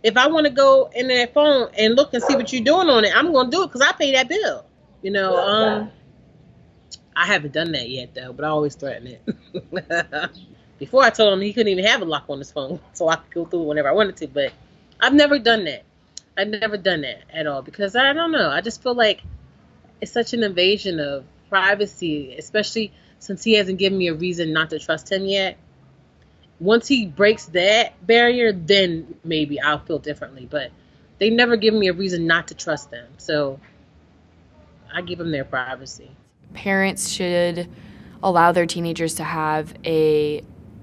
If I want to go in that phone and look and see what you're doing on it, I'm going to do it because I pay that bill. You know, I haven't done that yet though, but I always threaten it. Before I told him he couldn't even have a lock on his phone, so I could go through it whenever I wanted to. But I've never done that. I've never done that at all because I don't know. I just feel like it's such an invasion of privacy, especially since he hasn't given me a reason not to trust him yet. Once he breaks that barrier, then maybe I'll feel differently. But they never give me a reason not to trust them, so I give them their privacy. Parents should allow their teenagers to have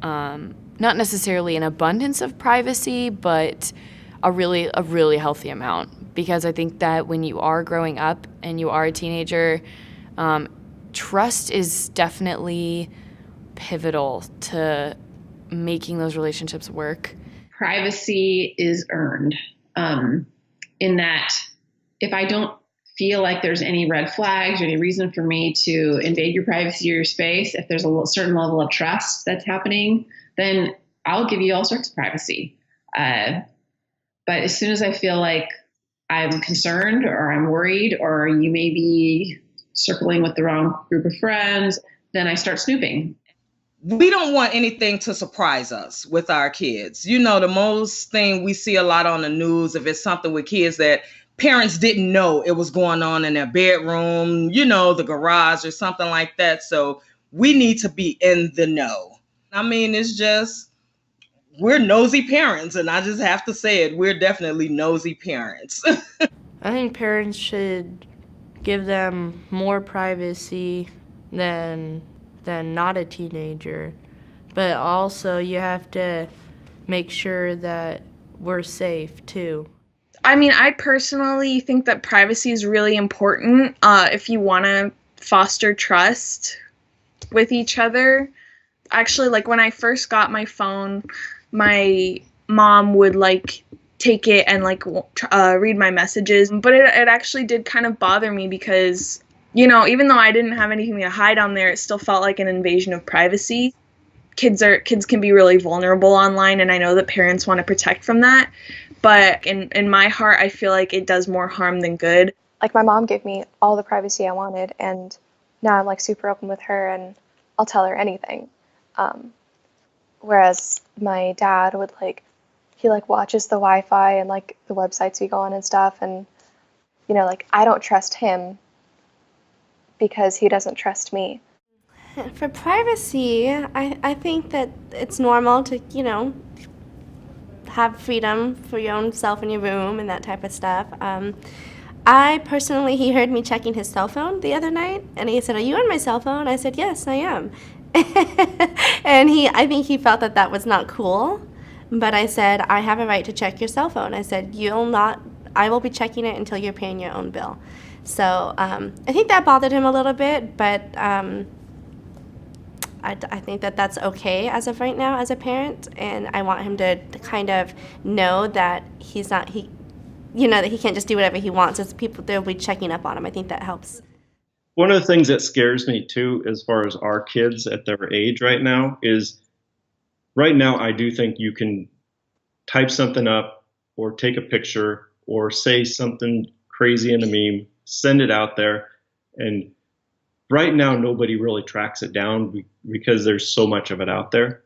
not necessarily an abundance of privacy, but a really healthy amount. Because I think that when you are growing up and you are a teenager, trust is definitely pivotal to making those relationships work. Privacy is earned, in that if I don't feel like there's any red flags or any reason for me to invade your privacy or your space, if there's a certain level of trust that's happening, then I'll give you all sorts of privacy. But as soon as I feel like I'm concerned or I'm worried or you may be circling with the wrong group of friends, then I start snooping. We don't want anything to surprise us with our kids. You know, the most thing we see a lot on the news, if it's something with kids that parents didn't know it was going on in their bedroom, you know, the garage or something like that. So we need to be in the know. I mean, it's just, we're nosy parents, and I just have to say it. We're definitely nosy parents. I think parents should give them more privacy than not a teenager. But also you have to make sure that we're safe too. I mean, I personally think that privacy is really important if you want to foster trust with each other. Actually, like when I first got my phone, my mom would like take it and like read my messages. But it actually did kind of bother me because, you know, even though I didn't have anything to hide on there, it still felt like an invasion of privacy. Kids can be really vulnerable online, and I know that parents want to protect from that. But in my heart, I feel like it does more harm than good. Like my mom gave me all the privacy I wanted, and now I'm like super open with her, and I'll tell her anything. Whereas my dad would he watches the Wi-Fi and like the websites we go on and stuff, and you know, like I don't trust him because he doesn't trust me. For privacy, I think that it's normal to, you know, have freedom for your own self in your room and that type of stuff. He heard me checking his cell phone the other night, and he said, "Are you on my cell phone?" I said, "Yes, I am." And I think he felt that was not cool, but I said, "I have a right to check your cell phone." I said, I will be checking it until you're paying your own bill. So I think that bothered him a little bit, but I think that that's okay as of right now as a parent, and I want him to kind of know that that he can't just do whatever he wants. As people, they'll be checking up on him. I think that helps. One of the things that scares me too, as far as our kids at their age right now, is right now I do think you can type something up or take a picture or say something crazy in a meme, send it out there, and right now nobody really tracks it down because there's so much of it out there.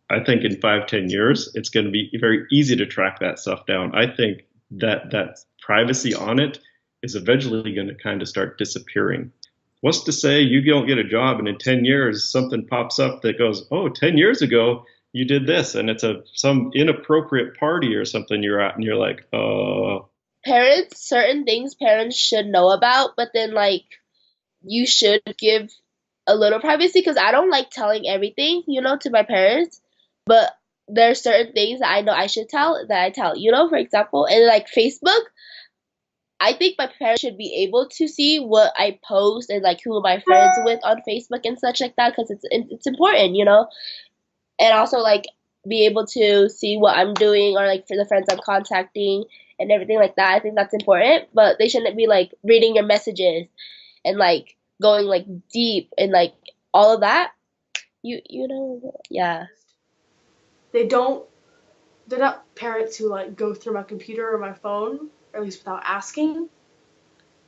I think in 5-10 years, it's going to be very easy to track that stuff down. I think that privacy on it is eventually going to kind of start disappearing. What's to say you don't get a job and in 10 years something pops up that goes, oh, 10 years ago you did this, and it's some inappropriate party or something you're at, and you're like, certain things parents should know about, but then like you should give a little privacy, because I don't like telling everything, you know, to my parents, but there's certain things that I know I should tell that I tell, you know, for example, and like Facebook, I think my parents should be able to see what I post and like who am I friends with on Facebook and such like that, because it's important, you know, and also like be able to see what I'm doing or like for the friends I'm contacting and everything like that. I think that's important, but they shouldn't be like reading your messages and like going like deep and like all of that. You know, yeah. They don't they're not parents who like go through my computer or my phone, or at least without asking.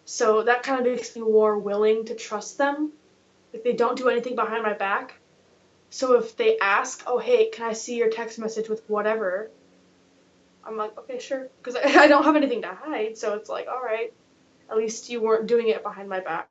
So that kind of makes me more willing to trust them if they don't do anything behind my back. So if they ask, oh, hey, can I see your text message with whatever? I'm like, okay, sure. Because I don't have anything to hide. So it's like, all right, at least you weren't doing it behind my back.